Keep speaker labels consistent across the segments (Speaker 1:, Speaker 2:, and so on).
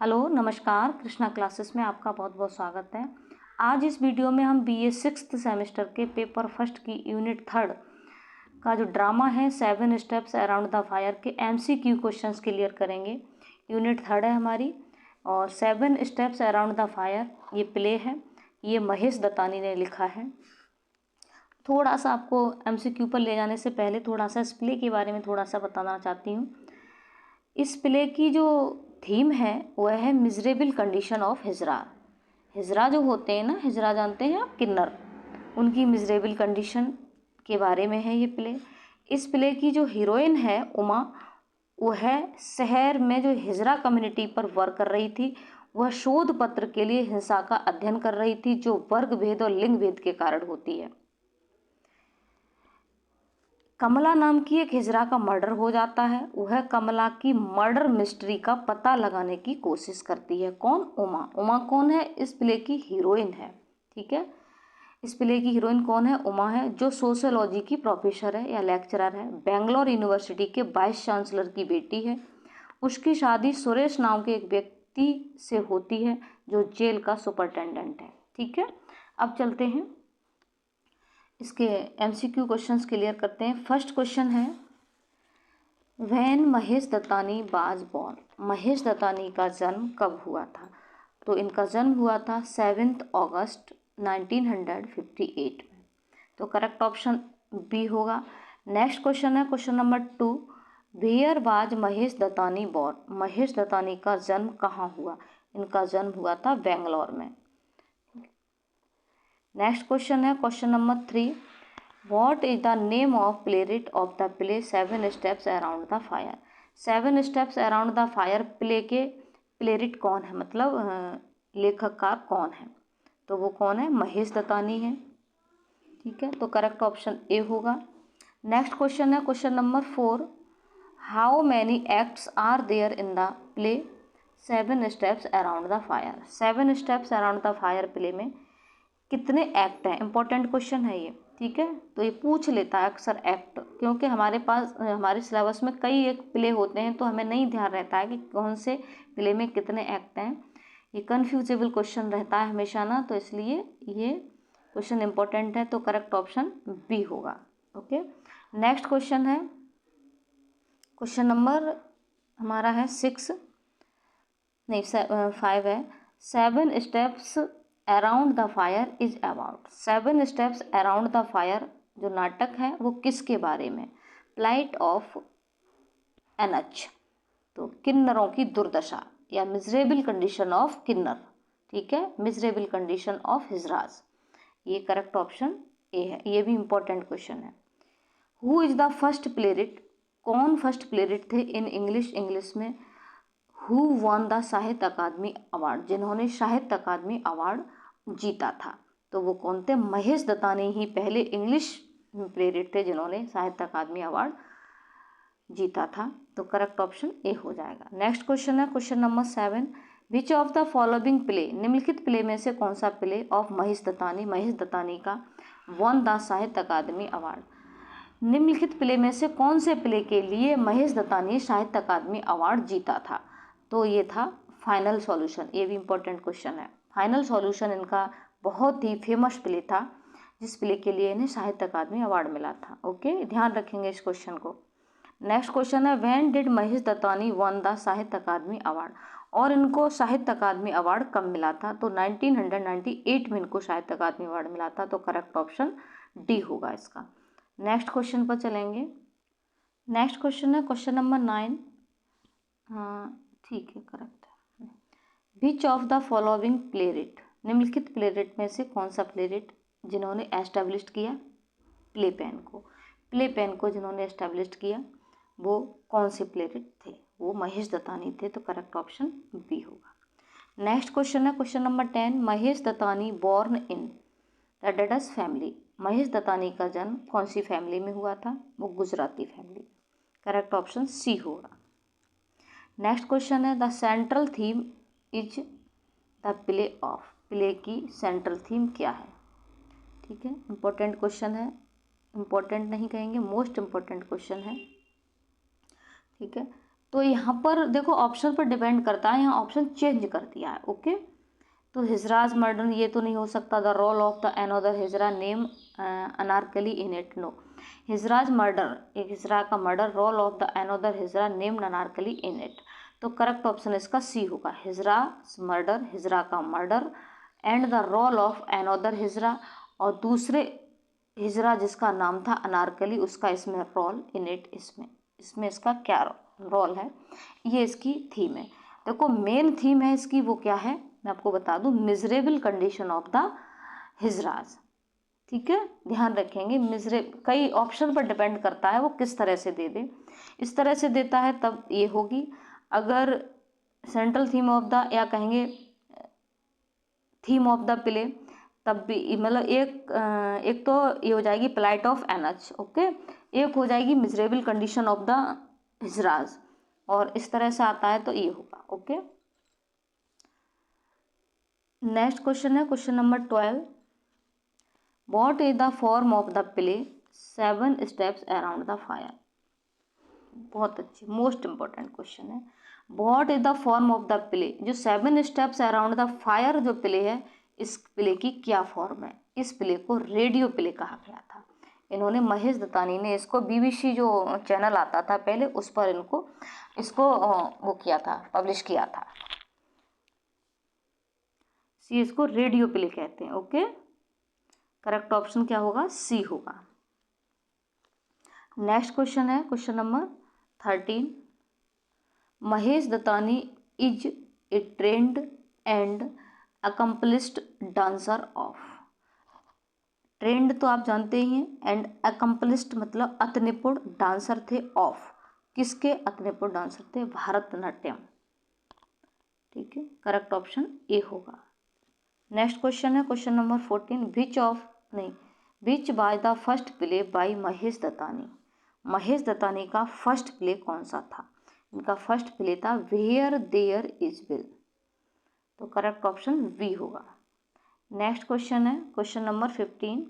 Speaker 1: Hello नमस्कार, Krishna classes में आपका बहुत बहुत स्वागत है। आज इस वीडियो में हम बीए 6th सेमेस्टर के पेपर फर्स्ट की यूनिट 3 का जो ड्रामा है 7 स्टेप्स अराउंड द फायर के एमसीक्यू क्वेश्चंस क्लियर करेंगे। यूनिट 3 है हमारी और 7 स्टेप्स अराउंड द फायर ये प्ले है, ये महेश दत्तानी ने लिखा है। थोड़ा सा आपको एमसीक्यू पर ले जाने से पहले थोड़ा सा इस प्ले के बारे में थोड़ा सा बताना चाहती हूँ। इस प्ले की जो थीम है वह है मिजरेबल कंडीशन ऑफ हिजरा। हिजरा जो होते हैं ना, हिजरा जानते हैं आप, किन्नर, उनकी मिजरेबल कंडीशन के बारे में है ये प्ले। इस प्ले की जो हीरोइन है उमा, वह शहर में जो हिजरा कम्युनिटी पर वर्क कर रही थी। वह शोध पत्र के लिए हिंसा का अध्ययन कर रही थी जो वर्ग भेद और लिंग भेद के कारण होती है। कमला नाम की एक हिजरा का मर्डर हो जाता है। वह कमला की मर्डर मिस्ट्री का पता लगाने की कोशिश करती है। कौन? उमा। उमा कौन है? इस प्ले की हीरोइन है। ठीक है, इस प्ले की हीरोइन कौन है? उमा है, जो सोशियोलॉजी की प्रोफेसर है या लेक्चरर है। बेंगलोर यूनिवर्सिटी के वाइस चांसलर की बेटी है। उसकी शादी सुरेश नाम के एक व्यक्ति से होती है जो जेल का सुपरिटेंडेंट है। ठीक है, अब चलते हैं इसके एमसीक्यू क्वेश्चंस क्लियर करते हैं। फर्स्ट क्वेश्चन है, when Mahesh Dattani was born. Mahesh Dattani का जन्म कब हुआ था? तो इनका जन्म हुआ था 7 अगस्त 1958 में। तो करेक्ट ऑप्शन बी होगा। नेक्स्ट क्वेश्चन है question number 2, where was Mahesh Dattani born. Mahesh Dattani का जन्म कहाँ हुआ? इनका जन्म हुआ था बेंगलोर में। नेक्स्ट क्वेश्चन है question number 3, what is the name of प्लेरिट of the play 7 steps around the fire. 7 steps around the fire play के प्लेरिट कौन है, मतलब लेखककार कौन है? तो वो कौन है? महेश दत्तानी है। ठीक है, तो करेक्ट ऑप्शन ए होगा। नेक्स्ट क्वेश्चन है question number 4, how many acts are there in the play 7 steps around the fire. 7 steps around the fire play में कितने एक्ट हैं? इंपॉर्टेंट क्वेश्चन है ये। ठीक है, तो ये पूछ लेता है अक्सर एक्ट, क्योंकि हमारे पास हमारे सिलेबस में कई एक प्ले होते हैं तो हमें नहीं ध्यान रहता है कि कौन से प्ले में कितने एक्ट हैं। ये कन्फ्यूजेबल क्वेश्चन रहता है हमेशा ना, तो इसलिए ये क्वेश्चन इंपॉर्टेंट है। तो करेक्ट ऑप्शन बी होगा। ओके, नेक्स्ट क्वेश्चन है क्वेश्चन नंबर हमारा है 6, नहीं 5 है। 7 steps around the fire is about. 7 steps around the fire जो नाटक है वो किसके बारे में? प्लाइट ऑफ एनएच, तो किन्नरों की दुर्दशा या मिजरेबल कंडीशन ऑफ किन्नर। ठीक है, मिजरेबल कंडीशन ऑफ हिजराज, ये करेक्ट ऑप्शन ए है। ये भी इंपॉर्टेंट क्वेश्चन है। Who is the first प्लेरिट। कौन फर्स्ट प्लेरिट थे इन इंग्लिश में? हु वन द साहित्य अकादमी अवार्ड, जिन्होंने साहित्य अकादमी अवार्ड जीता था। तो वो कौन थे? महेश दत्तानी ही पहले इंग्लिश प्लेरिट थे जिन्होंने साहित्य अकादमी अवार्ड जीता था। तो करेक्ट ऑप्शन ए हो जाएगा। नेक्स्ट क्वेश्चन है question number 7, which of the following play, निम्नलिखित प्ले में से कौन सा प्ले ऑफ महेश दत्तानी का वन द साहित्य अकादमी अवार्ड। निम्नलिखित प्ले में से कौन से प्ले के लिए महेश दत्तानी साहित्य अकादमी अवार्ड जीता था? तो ये था फाइनल सॉल्यूशन। ये भी इंपॉर्टेंट क्वेश्चन है। फाइनल सॉल्यूशन इनका बहुत ही फेमस प्ले था जिस प्ले के लिए इन्हें साहित्य अकादमी अवार्ड मिला था। ओके, ध्यान रखेंगे इस क्वेश्चन को। नेक्स्ट क्वेश्चन है, when did Mahesh Dattani one the साहित्य अकादमी अवार्ड। और इनको साहित्य अकादमी अवार्ड कब मिला था? तो 1998 में इनको साहित्य अकादमी अवार्ड मिला था। तो करेक्ट ऑप्शन डी होगा इसका। नेक्स्ट क्वेश्चन पर चलेंगे। नेक्स्ट क्वेश्चन है क्वेश्चन नंबर 9। हाँ ठीक है, करेक्ट है। विच ऑफ द फॉलोइंग प्लेरिट, निम्नलिखित प्लेरिट में से कौन सा प्लेरिट जिन्होंने एस्टेब्लिश किया प्ले पेन को जिन्होंने एस्टेब्लिश किया वो कौन से प्लेरिट थे? वो महेश दत्तानी थे। तो करेक्ट ऑप्शन बी होगा। नेक्स्ट क्वेश्चन है question number 10, Mahesh Dattani born in the डडस फैमिली। महेश दत्तानी का जन्म कौन सी फैमिली में हुआ था? वो Gujarati family. Correct option C होगा। नेक्स्ट क्वेश्चन है, the central theme is the play of. Play की सेंट्रल थीम क्या है? ठीक है, इंपॉर्टेंट क्वेश्चन है। इंपॉर्टेंट नहीं कहेंगे, मोस्ट इंपॉर्टेंट क्वेश्चन है। ठीक है, तो यहाँ पर देखो ऑप्शन पर डिपेंड करता है, यहाँ ऑप्शन चेंज कर दिया है। ओके, तो हिजराज मर्डर ये तो नहीं हो सकता। The role of the another hijra name Anarkali in it, no. Hijras murder, एक हिजरा का murder, role of the another hijra named Anarkali in it, तो करेक्ट ऑप्शन इसका सी होगा। हिजरा मर्डर, हिजरा का murder, and the role of another hijra, और दूसरे हिजरा जिसका नाम था अनारकली उसका इसमें रोल इन इट, इसमें इसका क्या रोल है, ये इसकी थीम है। देखो मेन थीम है इसकी, वो क्या है मैं आपको बता दूं, मिजरेबल कंडीशन ऑफ द हिजराज। ठीक है, ध्यान रखेंगे, कई ऑप्शन पर डिपेंड करता है वो किस तरह से दे दे। इस तरह से देता है तब ये होगी, अगर सेंट्रल थीम ऑफ द, या कहेंगे थीम ऑफ द प्ले, तब भी मतलब एक तो ये हो जाएगी प्लाइट ऑफ एनएच, ओके, एक हो जाएगी मिजरेबल कंडीशन ऑफ द हिजराज, और इस तरह से आता है तो ये होगा। ओके, नेक्स्ट क्वेश्चन है question number 12। What is the form of the play 7 steps around the fire. बहुत अच्छी, मोस्ट इंपॉर्टेंट क्वेश्चन है। What is the form of the play, जो 7 स्टेप्स अराउंड द फायर जो प्ले है, इस play की क्या फॉर्म है। इस प्ले को रेडियो प्ले कहा गया था। इन्होंने महेश दत्तानी ने इसको BBC जो चैनल आता था पहले उस पर इसको वो किया था, पब्लिश किया था। इसको रेडियो प्ले कहते हैं। ओके, करेक्ट ऑप्शन क्या होगा, सी होगा। नेक्स्ट क्वेश्चन है question number 13। Mahesh Dattani is a trained and accomplished dancer of. Trained तो आप जानते ही हैं, एंड अकम्पलिस्ड मतलब अतिनिपुण डांसर थे, ऑफ किसके, अतिनिपुण डांसर थे भारतनाट्यम। ठीक है, करेक्ट ऑप्शन ए होगा। नेक्स्ट क्वेश्चन है question number 14। Which by the first play by Mahesh Dattani. Mahesh Dattani का फर्स्ट प्ले कौन सा था। इनका फर्स्ट प्ले था वेयर देयर इज विल, तो करेक्ट ऑप्शन बी होगा। नेक्स्ट क्वेश्चन है question number 15।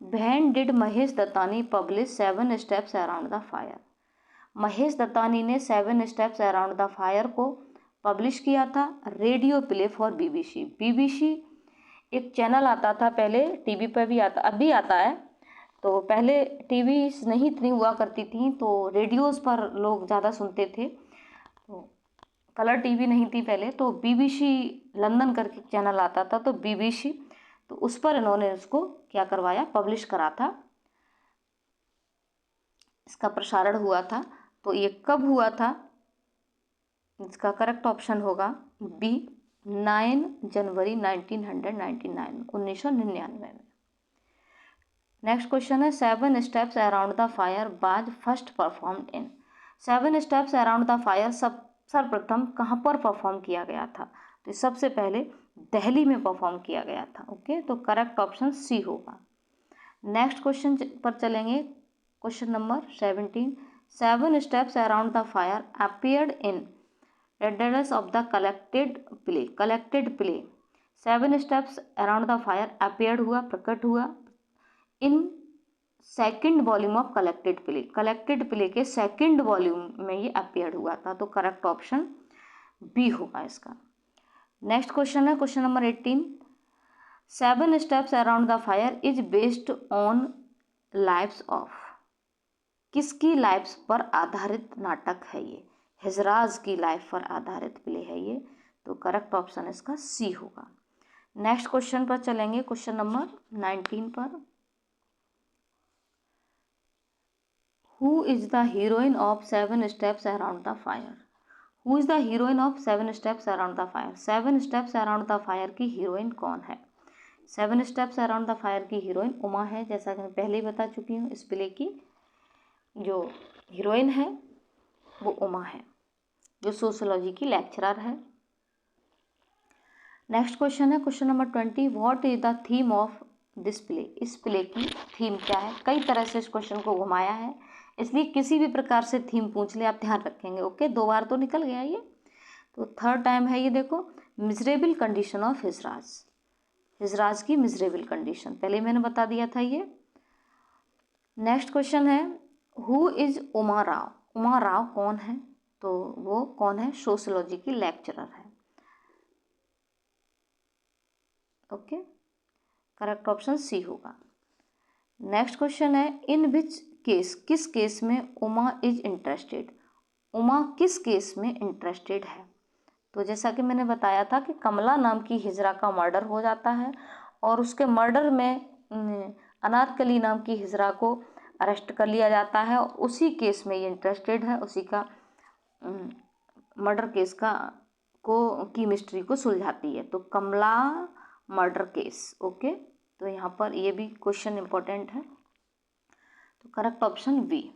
Speaker 1: When did Mahesh Dattani publish 7 steps around the fire. Mahesh Dattani ने 7 स्टेप्स अराउंड द फायर को पब्लिश किया था रेडियो प्ले फॉर BBC एक चैनल आता था पहले, टीवी पर भी आता, अभी आता है, तो पहले टीवी नहीं इतनी हुआ करती थी, तो रेडियोज़ पर लोग ज़्यादा सुनते थे, तो कलर टीवी नहीं थी पहले, तो BBC लंदन करके चैनल आता था, तो BBC, तो उस पर इन्होंने उसको क्या करवाया, पब्लिश करा था, इसका प्रसारण हुआ था। तो ये कब हुआ था, इसका करेक्ट ऑप्शन होगा बी, 9 जनवरी 1999 में। नेक्स्ट क्वेश्चन है 7 steps around the fire was first performed in. 7 steps around the fire सर्वप्रथम कहाँ पर परफॉर्म किया गया था, तो सबसे पहले दिल्ली में परफॉर्म किया गया था। ओके, तो करेक्ट ऑप्शन सी होगा। नेक्स्ट क्वेश्चन पर चलेंगे question number 17। 7 steps around the fire appeared in redness of the collected play. 7 steps around the fire appeared हुआ, प्रकट हुआ in second volume of collected play के सेकंड वॉल्यूम में ये appeared हुआ था, तो करेक्ट ऑप्शन बी होगा इसका। नेक्स्ट क्वेश्चन है question number 18। 7 steps around the fire is based on lives of. किसकी लाइव्स पर आधारित नाटक है ये, हिजराज की लाइफ पर आधारित प्ले है ये, तो करेक्ट ऑप्शन इसका सी होगा। नेक्स्ट क्वेश्चन पर चलेंगे क्वेश्चन नंबर 19 पर। Who is the heroine of 7 steps around the fire. Who is the heroine of 7 steps around the fire. 7 steps around the fire की हीरोइन कौन है। 7 स्टेप्स अराउंड द फायर की heroine Uma है, जैसा कि मैं पहले ही बता चुकी हूँ, इस प्ले की जो हीरोइन है वो उमा है, जो सोशियोलॉजी की लेक्चरर है। नेक्स्ट क्वेश्चन है question number 20। What is the theme of this play. इस प्ले की थीम क्या है। कई तरह से इस क्वेश्चन को घुमाया है, इसलिए किसी भी प्रकार से थीम पूछ ले आप ध्यान रखेंगे। ओके, 2 बार तो निकल गया ये, तो थर्ड टाइम है ये। देखो, मिजरेबल कंडीशन ऑफ हिजराज की मिजरेबल कंडीशन, पहले मैंने बता दिया था ये। नेक्स्ट क्वेश्चन है हु इज उमा राव। उमा राव कौन है, तो वो कौन है? सोशियोलॉजी की लेक्चरर है। ओके, करेक्ट ऑप्शन सी होगा। नेक्स्ट क्वेश्चन है, इन विच केस, किस केस में उमा इज इंटरेस्टेड? उमा किस केस में इंटरेस्टेड है? तो जैसा कि मैंने बताया था कि कमला नाम की हिजरा का मर्डर हो जाता है और उसके मर्डर में अनारकली नाम की हिजरा को अरेस्ट कर लिया जाता है और उसी केस में ये इंटरेस्टेड है, उसी का मर्डर केस की मिस्ट्री को सुलझाती है। तो कमला मर्डर केस। ओके, तो यहाँ पर ये भी क्वेश्चन इंपॉर्टेंट है, तो correct option B.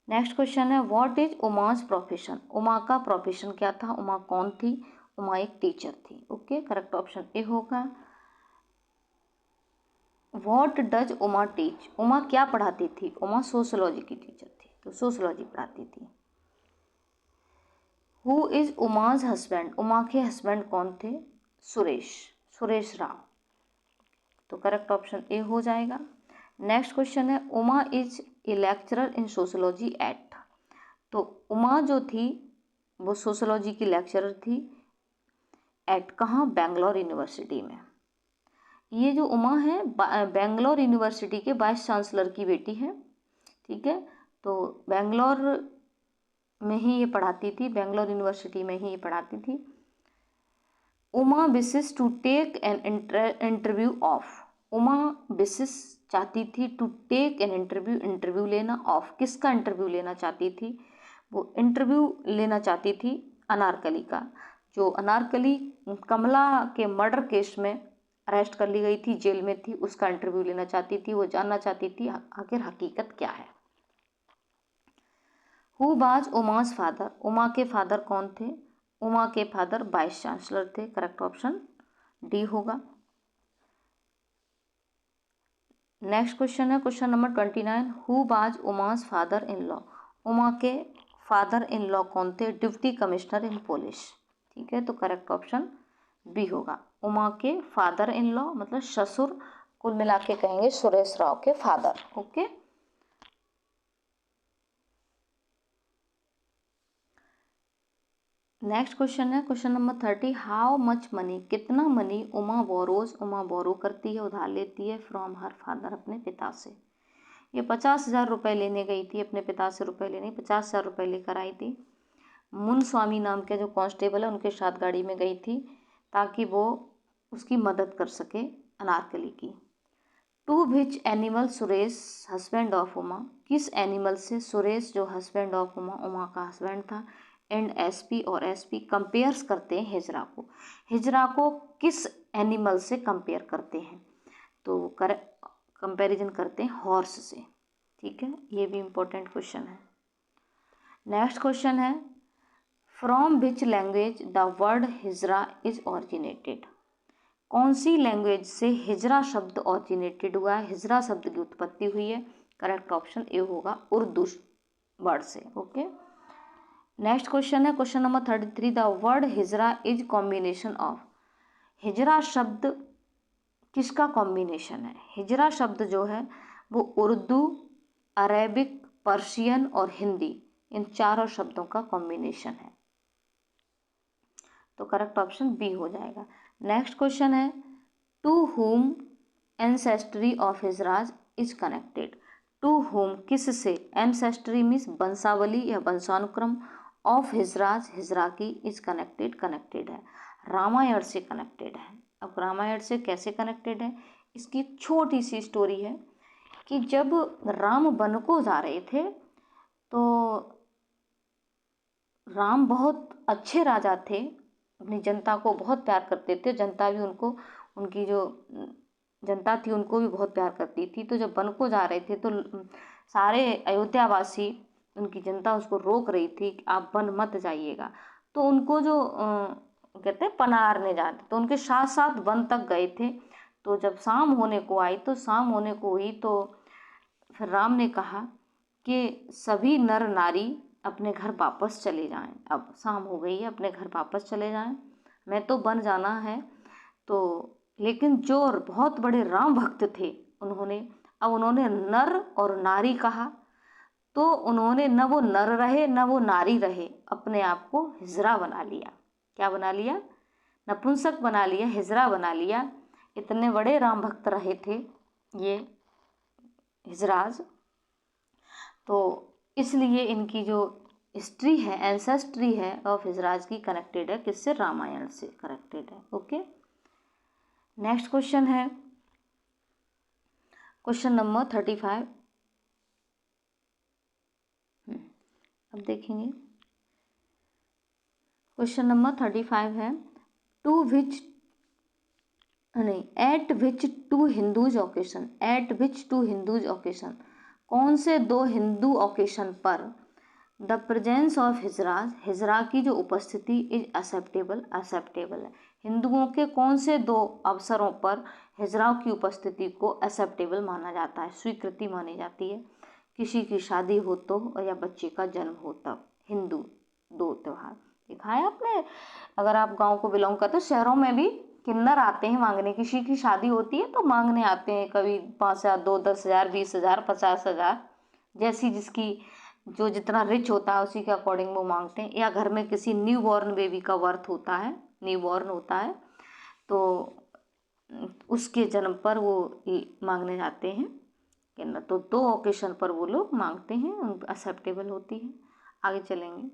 Speaker 1: Next question है, what is Uma's profession? Uma का प्रोफेशन क्या था? उमा कौन थी? उमा एक टीचर थी। ओके, करेक्ट ऑप्शन ए होगा। What does Uma teach? Uma क्या पढ़ाती थी? उमा सोशियोलॉजी की टीचर थी, तो सोशियोलॉजी पढ़ाती थी। Who is Uma's husband? Uma के हस्बैंड कौन थे? सुरेश, सुरेश राव, तो करेक्ट ऑप्शन ए हो जाएगा। नेक्स्ट क्वेश्चन है, Uma is a lecturer in sociology at? तो उमा जो थी वो सोशियोलॉजी की लेक्चरर थी एट कहाँ? बेंगलोर यूनिवर्सिटी में। ये जो उमा है बेंगलोर यूनिवर्सिटी के वाइस चांसलर की बेटी है, ठीक है। तो बेंगलोर में ही ये पढ़ाती थी, बेंगलोर यूनिवर्सिटी में ही ये पढ़ाती थी। Uma wishes to take an interview of? Uma wishes चाहती थी to take an interview, interview लेना, ऑफ किसका इंटरव्यू लेना चाहती थी? वो इंटरव्यू लेना चाहती थी अनारकली का। जो अनारकली कमला के मर्डर केस में अरेस्ट कर ली गई थी, जेल में थी, उसका इंटरव्यू लेना चाहती थी। वो जानना चाहती थी आखिर हकीकत क्या है। Who was Uma's father? Uma के फादर कौन थे? उमा के फादर वाइस चांसलर थे, करेक्ट ऑप्शन डी होगा। नेक्स्ट क्वेश्चन है question number 29, who was Uma's father in law? Uma के फादर इन लॉ कौन थे? डिप्टी कमिश्नर इन पुलिस, ठीक है, तो करेक्ट ऑप्शन बी होगा। उमा के फादर इन लॉ मतलब ससुर, कुल मिला के कहेंगे सुरेश राव के फादर। ओके, नेक्स्ट क्वेश्चन है question number 30, how much money? कितना मनी उमा बोरोज? उमा बोरो करती है, उधार लेती है, फ्रॉम हर फादर, अपने पिता से। ये 50,000 रुपये लेने गई थी अपने पिता से, रुपए लेने 50,000 रुपये लेकर आई थी। मुनस्वामी नाम के जो कांस्टेबल है उनके साथ गाड़ी में गई थी ताकि वो उसकी मदद कर सके अनारकली की। To which animal Suresh husband of Uma? किस एनिमल से सुरेश जो हस्बैंड ऑफ उमा, उमा का हस्बैंड था, एंड एसपी और एसपी कंपेयर्स करते हैं हिजरा को। हिजरा को किस एनिमल से कंपेयर करते हैं? तो कंपैरिजन करते हैं हॉर्स से, ठीक है, ये भी इम्पोर्टेंट क्वेश्चन है। नेक्स्ट क्वेश्चन है, from which language the word hijra is originated? कौन सी लैंग्वेज से हिजरा शब्द ऑरिजिनेटेड हुआ है, हिजरा शब्द की उत्पत्ति हुई है? करेक्ट ऑप्शन ए होगा, उर्दू वर्ड से। ओके, नेक्स्ट क्वेश्चन है question number 33, the word hijra is combination of? हिजरा शब्द किसका कॉम्बिनेशन है? हिजरा शब्द जो है वो उर्दू, अरेबिक, पर्शियन और हिंदी, इन चारों शब्दों का कॉम्बिनेशन है, तो करेक्ट ऑप्शन बी हो जाएगा। नेक्स्ट क्वेश्चन है, to whom ancestry of hijras is connected? To whom किससे? एंसेस्ट्री मीन्स वंशावली या वंशानुक्रम, ऑफ हिजराज हिजरा की, इज कनेक्टेड कनेक्टेड है, रामायण से कनेक्टेड है। अब रामायण से कैसे कनेक्टेड है? इसकी एक छोटी सी स्टोरी है कि जब राम वन को जा रहे थे तो राम बहुत अच्छे राजा थे, अपनी जनता को बहुत प्यार करते थे, जनता भी उनको, उनकी जो जनता थी उनको भी बहुत प्यार करती थी। तो जब वन को जा रहे थे तो सारे अयोध्यावासी, उनकी जनता उसको रोक रही थी कि आप वन मत जाइएगा। तो उनको जो कहते हैं पनारने जाते, तो उनके साथ साथ वन तक गए थे। तो जब शाम होने को आई, तो शाम होने को हुई तो फिर राम ने कहा कि सभी नर नारी अपने घर वापस चले जाएं, अब शाम हो गई है, अपने घर वापस चले जाएं, मैं तो वन जाना है। तो लेकिन जो बहुत बड़े राम भक्त थे उन्होंने नर और नारी कहा, तो उन्होंने न वो नर रहे न वो नारी रहे, अपने आप को हिजरा बना लिया। क्या बना लिया? नपुंसक बना लिया, हिजरा बना लिया। इतने बड़े राम भक्त रहे थे ये हिजराज, तो इसलिए इनकी जो हिस्ट्री है, एंसेस्ट्री है ऑफ हिजराज की, कनेक्टेड है किससे? रामायण से कनेक्टेड है। ओके, नेक्स्ट क्वेश्चन है क्वेश्चन नंबर 35। अब देखेंगे क्वेश्चन नंबर 35 है, टू विच नहीं, at which two Hindus occasion, at which two Hindus occasion, कौन से दो हिंदू ओकेशन पर the presence of hijras, hijra की जो उपस्थिति इज एक्सेप्टेबल, एक्सेप्टेबल है। हिंदुओं के कौन से दो अवसरों पर हिजरा की उपस्थिति को एक्सेप्टेबल माना जाता है, स्वीकृति मानी जाती है? किसी की शादी हो तो, या बच्चे का जन्म हो तब। हिंदू दो त्यौहार देखा है आपने? अगर आप गांव को बिलोंग करते हो, शहरों में भी किन्नर आते हैं मांगने, किसी की शादी होती है तो मांगने आते हैं, कभी 5,000, 2, 10,000, 20,000, 50,000, जैसी जिसकी जो जितना रिच होता है उसी के अकॉर्डिंग वो मांगते हैं। या घर में किसी न्यू बॉर्न बेबी का बर्थ होता है, न्यू बॉर्न होता है, तो उसके जन्म पर वो मांगने जाते हैं किन्नर। तो दो ओकेशन पर वो लोग मांगते हैं, एक्सेप्टेबल होती है। आगे चलेंगे।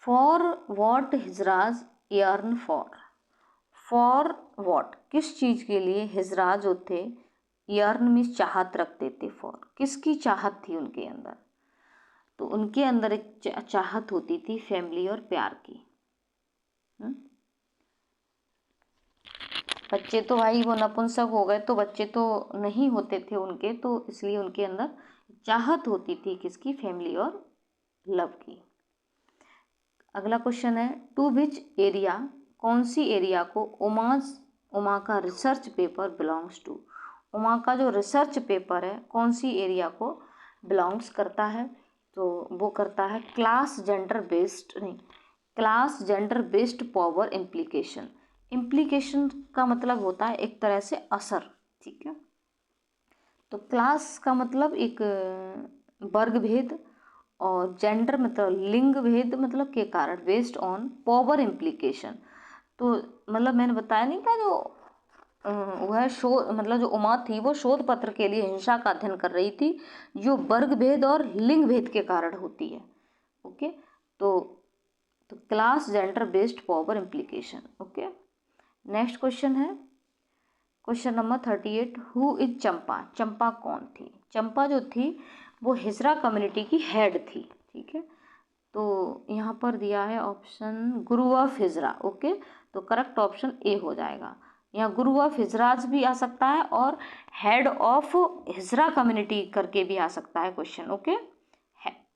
Speaker 1: For what hijras yearn for, for what किस चीज़ के लिए हिजराज जो थे यर्न में चाहत रखते थे, फॉर किसकी चाहत थी उनके अंदर? तो उनके अंदर एक चाहत होती थी फैमिली और प्यार की। बच्चे तो भाई वो नपुंसक हो गए तो बच्चे तो नहीं होते थे उनके, तो इसलिए उनके अंदर चाहत होती थी किसकी? फैमिली और लव की। अगला क्वेश्चन है, टू विच एरिया, कौन सी एरिया को उमा का research paper belongs to, Uma का जो रिसर्च पेपर है कौन सी एरिया को बिलोंग्स करता है? तो वो करता है क्लास जेंडर बेस्ड, नहीं, class gender based power implication. Implication का मतलब होता है एक तरह से असर, ठीक है। तो क्लास का मतलब एक वर्ग भेद, और जेंडर मतलब लिंग भेद, मतलब के कारण, बेस्ड ऑन पावर इम्प्लीकेशन। तो मतलब मैंने बताया नहीं था, जो वह शोध मतलब जो उमा थी वो शोध पत्र के लिए हिंसा का अध्ययन कर रही थी, जो वर्ग भेद और लिंग भेद के कारण होती है। ओके, तो class gender based power implication. Okay, next question है क्वेश्चन नंबर 38, हु इज चंपा, चंपा कौन थी? चंपा जो थी वो हिजरा कम्युनिटी की हेड थी, ठीक है। तो यहाँ पर दिया है ऑप्शन गुरु ऑफ हिजरा। ओके, तो करेक्ट ऑप्शन ए हो जाएगा। यहाँ गुरु ऑफ हिजराज भी आ सकता है और हेड ऑफ हिजरा कम्युनिटी करके भी आ सकता है क्वेश्चन। ओके,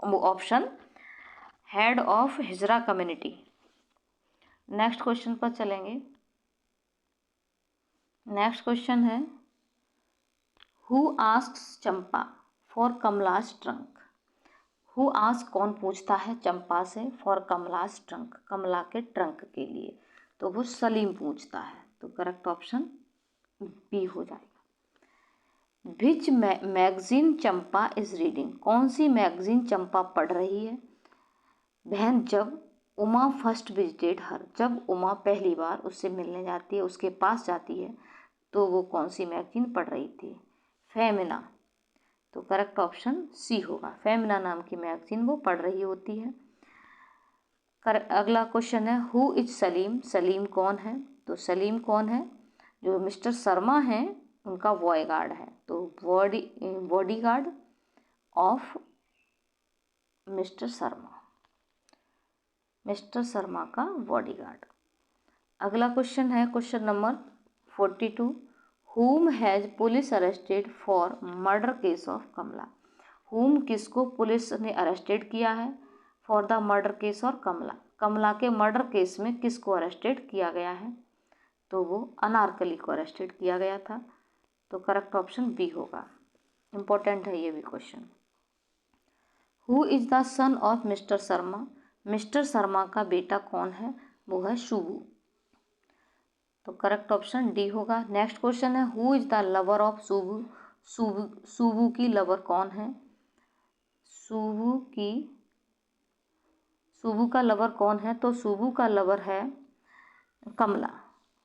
Speaker 1: वो option head of hijra community. Next question पर चलेंगे। नेक्स्ट क्वेश्चन है, who asks Champa for Kamla's trunk, who ask कौन पूछता है चंपा से, फॉर कमलास ट्रंक, कमला के ट्रंक के लिए? तो वो सलीम पूछता है। तो करेक्ट ऑप्शन बी हो जाएगा। Which magazine Champa is reading, कौन सी मैगजीन चंपा पढ़ रही है? बहन जब उमा फर्स्ट विजिटेड हर, जब उमा पहली बार उससे मिलने जाती है, उसके पास जाती है, तो वो कौन सी मैगजीन पढ़ रही थी? फेमिना। तो करेक्ट ऑप्शन सी होगा, फेमिना नाम की मैगजीन वो पढ़ रही होती है। अगला क्वेश्चन है, हु इज सलीम, सलीम कौन है? तो सलीम कौन है? जो मिस्टर शर्मा हैं उनका बॉय गार्ड है, तो body guard of mister Sharma, mister Sharma का बॉडी गार्ड। अगला क्वेश्चन है question number 42, whom has police arrested for murder case of Kamala, whom किसको पुलिस ने अरेस्टेड किया है फॉर द मर्डर केस और कमला, कमला के मर्डर केस में किसको अरेस्टेड किया गया है? तो वो अनारकली को अरेस्टेड किया गया था। तो करेक्ट ऑप्शन बी होगा, इम्पोर्टेंट है ये भी question. Who is the son of mister Sharma, mister Sharma का बेटा कौन है? वो है शुभू। तो करेक्ट ऑप्शन डी होगा। नेक्स्ट क्वेश्चन है, who is the lover of Shubhu, Subbu की लवर कौन है? सुबू का लवर कौन है? तो सुबू का लवर है कमला।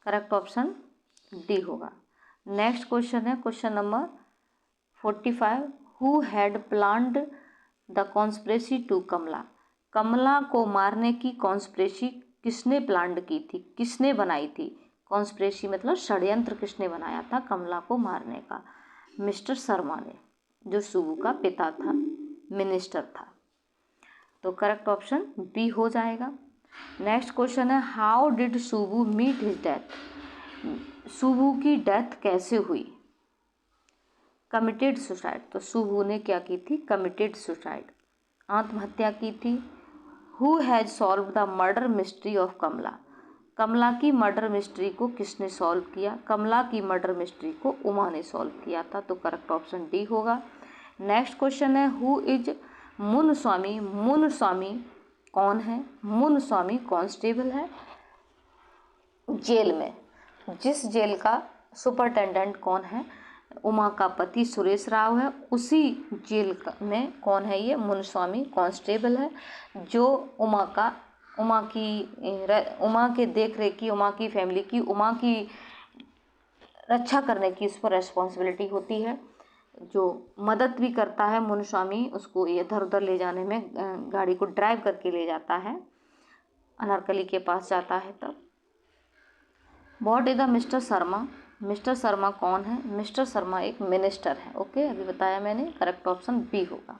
Speaker 1: करेक्ट ऑप्शन डी होगा। नेक्स्ट क्वेश्चन है question number 45। Who had planned the conspiracy to Kamla? कमला को मारने की कॉन्स्पिरेसी किसने प्लान्ड की थी, किसने बनाई थी? कॉन्स्पिरेसी मतलब षड्यंत्र किसने बनाया था कमला को मारने का? मिस्टर शर्मा ने, जो सुबू का पिता था, मिनिस्टर था। तो करेक्ट ऑप्शन बी हो जाएगा। नेक्स्ट क्वेश्चन है how did Subbu meet his death? Subbu की डेथ कैसे हुई? Committed suicide. तो सुबू ने क्या की थी? कमिटेड सुसाइड, आत्महत्या की थी। Who has solve the murder mystery of Kamla? Kamla की मर्डर मिस्ट्री को किसने सॉल्व किया? कमला की मर्डर मिस्ट्री को उमा ने सॉल्व किया था। तो करेक्ट ऑप्शन डी होगा। नेक्स्ट क्वेश्चन है हु इज मुनस्वामी? मुनस्वामी कौन है? मुनस्वामी कांस्टेबल है जेल में। जिस जेल का सुपरिटेंडेंट कौन है? उमा का पति सुरेश राव है। उसी जेल में कौन है? ये मुनस्वामी कांस्टेबल है, जो उमा के देख रेख की, उमा की फैमिली की, उमा की रक्षा करने की उस पर रेस्पॉन्सिबिलिटी होती है। जो मदद भी करता है मुनस्वामी, उसको इधर उधर ले जाने में, गाड़ी को ड्राइव करके ले जाता है, अनारकली के पास जाता है तब। What is the mister Sharma? Mister Sharma कौन है? मिस्टर शर्मा एक मिनिस्टर है। ओके, अभी बताया मैंने। करेक्ट ऑप्शन बी होगा।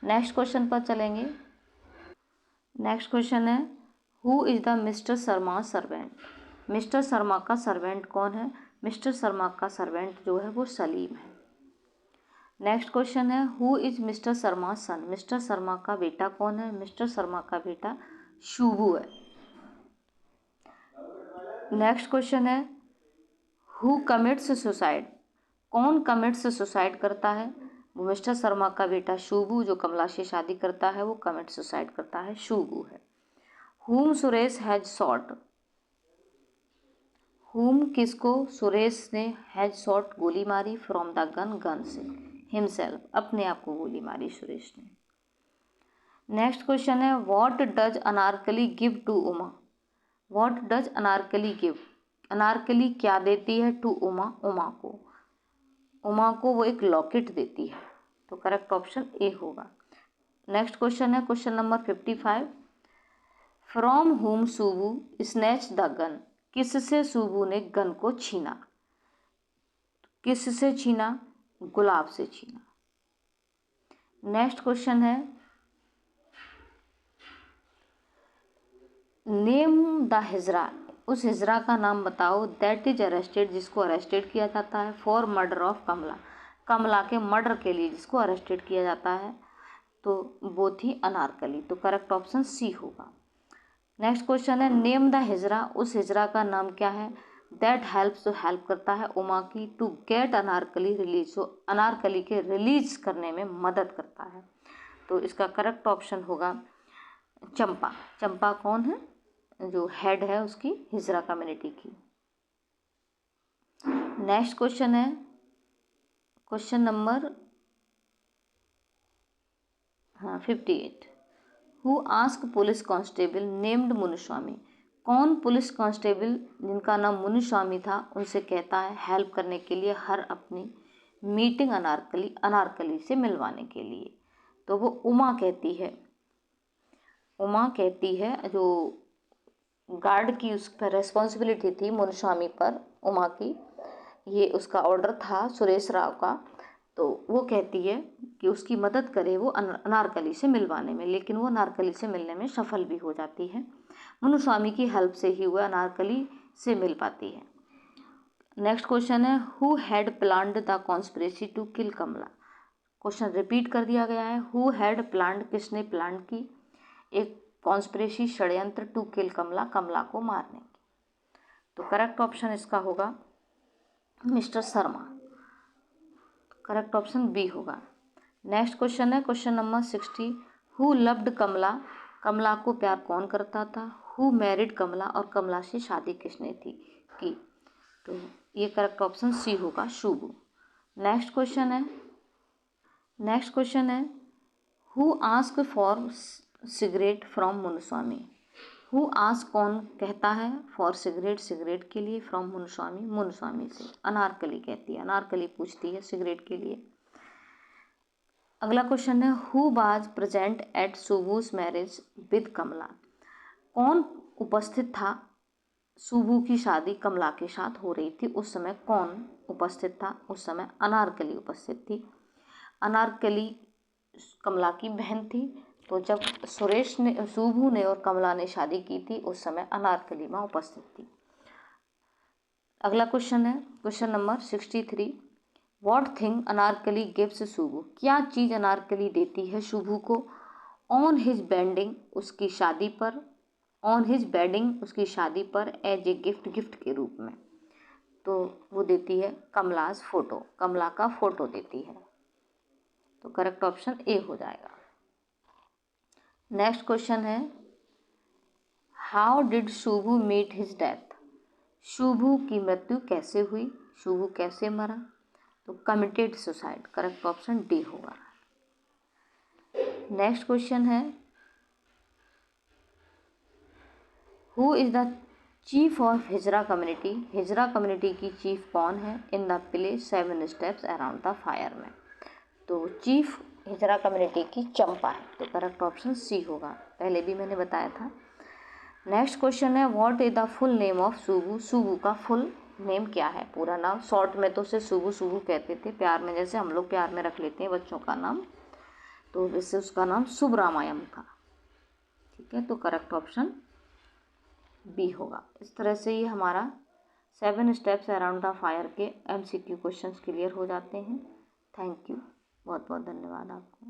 Speaker 1: नेक्स्ट क्वेश्चन पर चलेंगे। नेक्स्ट क्वेश्चन है who is the mister Sharma servant? Mister Sharma का सर्वेंट कौन है? मिस्टर शर्मा का सर्वेंट जो है वो सलीम है। नेक्स्ट क्वेश्चन है who is mister Sharma son? Mister Sharma का बेटा कौन है? मिस्टर शर्मा का बेटा शुभू है। नेक्स्ट क्वेश्चन है हु कमिट्स सुसाइड? कौन कमिट्स सुसाइड करता है? वो मिस्टर शर्मा का बेटा शुभू, जो कमला से शादी करता है, वो कमिट सुसाइड करता है, शुभू है। हुम सुरेश हैज शॉट? हुम किसको सुरेश ने हैज शॉट गोली मारी? फ्रॉम द गन से, हिमसेल्फ अपने आप को गोली मारी सुरेश ने। नेक्स्ट क्वेश्चन है what does Anarkali give to Uma? What does Anarkali give? Anarkali क्या देती है टू उमा? उमा को वो एक लॉकेट देती है। तो करेक्ट ऑप्शन ए होगा। नेक्स्ट क्वेश्चन है क्वेश्चन नंबर 55। फ्रॉम हुम सुबू स्नैच द गन? किससे सुबू ने गन को छीना? किससे छीना? गुलाब से छीना। नेक्स्ट क्वेश्चन है नेम द हिजरा? उस हिजरा का नाम बताओ दैट इज अरेस्टेड, जिसको अरेस्टेड किया जाता है फॉर मर्डर ऑफ कमला, कमला के मर्डर के लिए जिसको अरेस्टेड किया जाता है। तो वो थी अनारकली। तो करेक्ट ऑप्शन सी होगा। नेक्स्ट क्वेश्चन है नेम द हिजरा? उस हिजरा का नाम क्या है? दैट हेल्प्स, जो हेल्प करता है उमा की, टू गेट अनारकली रिलीज, जो अनारकली के रिलीज करने में मदद करता है। तो इसका करेक्ट ऑप्शन होगा चंपा। चंपा कौन है? जो हेड है उसकी, हिजरा कम्युनिटी की। नेक्स्ट क्वेश्चन है question number 58। Who ask police constable named Munuswamy? कौन पुलिस कांस्टेबल जिनका नाम मुनुस्वामी था उनसे कहता है हेल्प करने के लिए हर अपनी मीटिंग अनारकली से मिलवाने के लिए? तो वो उमा कहती है। उमा कहती है, जो गार्ड की उस पर रेस्पॉन्सिबिलिटी थी मुनुस्वामी पर, उमा की, ये उसका ऑर्डर था सुरेश राव का। तो वो कहती है कि उसकी मदद करे वो अनारकली से मिलवाने में, लेकिन वो अनारकली से मिलने में सफल भी हो जाती है। मुनुस्वामी की हेल्प से ही वो अनारकली से मिल पाती है। नेक्स्ट क्वेश्चन है who had planned the conspiracy to kill Kamala? Question repeat कर दिया गया है। हु हैड प्लान्ड, किसने प्लान की एक कॉन्स्पिरेसी, षड्यंत्र, टू किल कमला, कमला को मारने की? तो करेक्ट ऑप्शन इसका होगा mister Sharma. Correct option B होगा। नेक्स्ट क्वेश्चन है question number 60। Who loved Kamala? कमला को प्यार कौन करता था? Who married Kamala? और कमला से शादी किसने की? तो ये करेक्ट ऑप्शन सी होगा, शुभू। नेक्स्ट क्वेश्चन है who ask for cigarette from Munuswamy. Who ask कौन कहता है, फॉर सिगरेट के लिए, फ्रॉम मुनुस्वामी से अनारकली कहती है, अनारकली पूछती है सिगरेट के लिए। अगला क्वेश्चन है who was present at Subbu's marriage with Kamla. कौन उपस्थित था, सुबू की शादी कमला के साथ हो रही थी, उस समय कौन उपस्थित था, उस समय अनारकली उपस्थित थी। अनारकली कमला की बहन थी, तो जब सुबू ने और कमला ने शादी की थी उस समय अनारकली माँ उपस्थित थी। अगला क्वेश्चन है question number 63, what thing Anarkali gives Shubhu. क्या चीज़ अनारकली देती है शुभू को, ऑन हिज बेडिंग उसकी शादी पर, एज ए गिफ्ट के रूप में। तो वो देती है कमला का फोटो देती है। तो करेक्ट ऑप्शन ए हो जाएगा। नेक्स्ट क्वेश्चन है how did Shubhu meet his death. Shubhu की मृत्यु कैसे हुई, शुभू कैसे मरा। तो committed suicide, correct option D होगा। नेक्स्ट क्वेश्चन है who is the chief of hijra community. हिजरा कम्युनिटी की चीफ कौन है, in the play 7 steps around the fire में। तो चीफ हिजरा कम्युनिटी की चंपा है, तो करेक्ट ऑप्शन सी होगा, पहले भी मैंने बताया था। नेक्स्ट क्वेश्चन है what is the full name of Shubhu. Shubhu का फुल नेम क्या है, पूरा नाम। शॉर्ट में तो उसे शुभू कहते थे, प्यार में जैसे हम लोग प्यार में रख लेते हैं बच्चों का नाम, तो वैसे उसका नाम सुब्रामायम था। ठीक है, तो करेक्ट ऑप्शन बी होगा। इस तरह से ये हमारा 7 स्टेप्स अराउंड द फायर के MCQ क्वेश्चंस क्लियर हो जाते हैं। थैंक यू, बहुत बहुत धन्यवाद आपको।